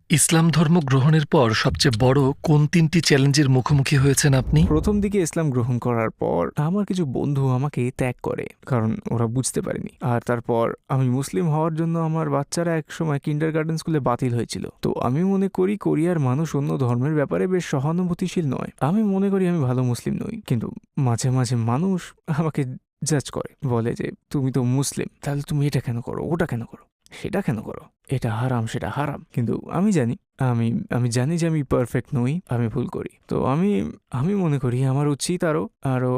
ইসলাম ধর্ম গ্রহণের পর সবচেয়ে বড় কোন ৩টি চ্যালেঞ্জের মুখোমুখি হয়েছেন আপনি? প্রথম দিকে ইসলাম গ্রহণ করার পর আমার কিছু বন্ধু আমাকে ত্যাগ করে, কারণ ওরা বুঝতে পারেনি। আর তারপর আমি মুসলিম হওয়ার জন্য আমার বাচ্চারা একসময় কিন্ডারগার্টেন স্কুলে বাতিল হয়েছিল। তো আমি মনে করি কোরিয়ার মানুষ অন্য ধর্মের ব্যাপারে বেশ সহানুভূতিশীল নয়। আমি মনে করি আমি ভালো মুসলিম নই, কিন্তু মাঝে মাঝে মানুষ আমাকে জাজ করে, বলে যে তুমি তো মুসলিম, তাহলে তুমি এটা কেন করো, ওটা কেন করো, সেটা কেন করো, এটা হারাম সেটা হারাম। কিন্তু আমি জানি, আমি আমি জানি যে আমি পারফেক্ট নই, আমি ভুল করি। তো আমি আমি মনে করি আমার উচিত আরো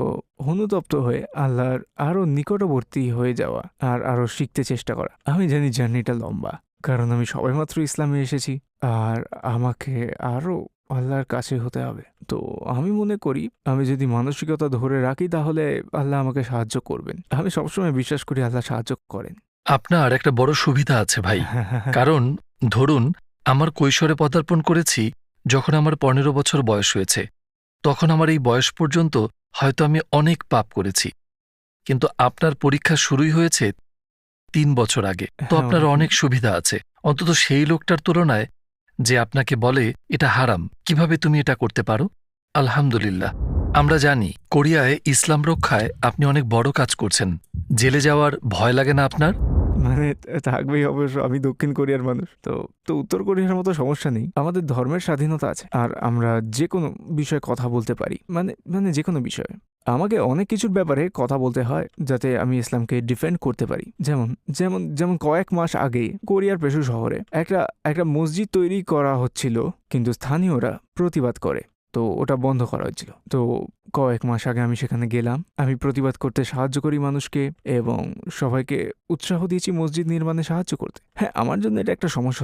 অনুতপ্ত হয়ে আল্লাহর আরো নিকটবর্তী হয়ে যাওয়া আর আরো শিখতে চেষ্টা করা। আমি জানি জার্নিটা লম্বা, কারণ আমি সবেমাত্র ইসলামে এসেছি, আর আমাকে আরো আল্লাহর কাছে হতে হবে। তো আমি মনে করি আমি যদি মানসিকতা ধরে রাখি তাহলে আল্লাহ আমাকে সাহায্য করবেন। আমি সবসময় বিশ্বাস করি আল্লাহ সাহায্য করেন। আপনার একটা বড় সুবিধা আছে ভাই। কারণ ধরুন, আমার কৈশোরে পদার্পণ করেছি যখন আমার ১৫ বছর বয়স হয়েছে। তখন আমার এই বয়স পর্যন্ত হয়তো আমি অনেক পাপ করেছি। কিন্তু আপনার পরীক্ষা শুরুই হয়েছে ৩ বছর আগে। তো হ্যাঁ, আপনার অনেক অনেক সুবিধা আছে। অন্তত সেই লোকটার তুলনায় যে আপনাকে বলে এটা হারাম, কিভাবে তুমি এটা করতে পারো? আলহামদুলিল্লাহ। আমরা জানি কোরিয়ায় ইসলাম রক্ষায় আপনি অনেক বড় কাজ করছেন। জেলে যাওয়ার ভয় লাগে না আপনার? মানে থাকবেই অবশ্য। আমি দক্ষিণ কোরিয়ার মানুষ, তো তো উত্তর কোরিয়ার মতো সমস্যা নেই। আমাদের ধর্মের স্বাধীনতা আছে, আর আমরা যে কোনো বিষয়ে কথা বলতে পারি, মানে মানে যে কোনো বিষয়ে। আমাকে অনেক কিছুর ব্যাপারে কথা বলতে হয় যাতে আমি ইসলামকে ডিফেন্ড করতে পারি। যেমন যেমন যেমন কয়েক মাস আগে কোরিয়ার পেশু শহরে একটা একটা মসজিদ তৈরি করা হচ্ছিল, কিন্তু স্থানীয়রা প্রতিবাদ করে, তো ওটা বন্ধ করা হয়েছিল। তো কয়েক মাস আগে আমি সেখানে গেলাম, আমি প্রতিবাদ করতে সাহায্য করি মানুষকে, এবং সবাইকে উৎসাহ দিয়েছি মসজিদ নির্মাণে সাহায্য করতে। হ্যাঁ, আমার জন্য এটা একটা সমস্যা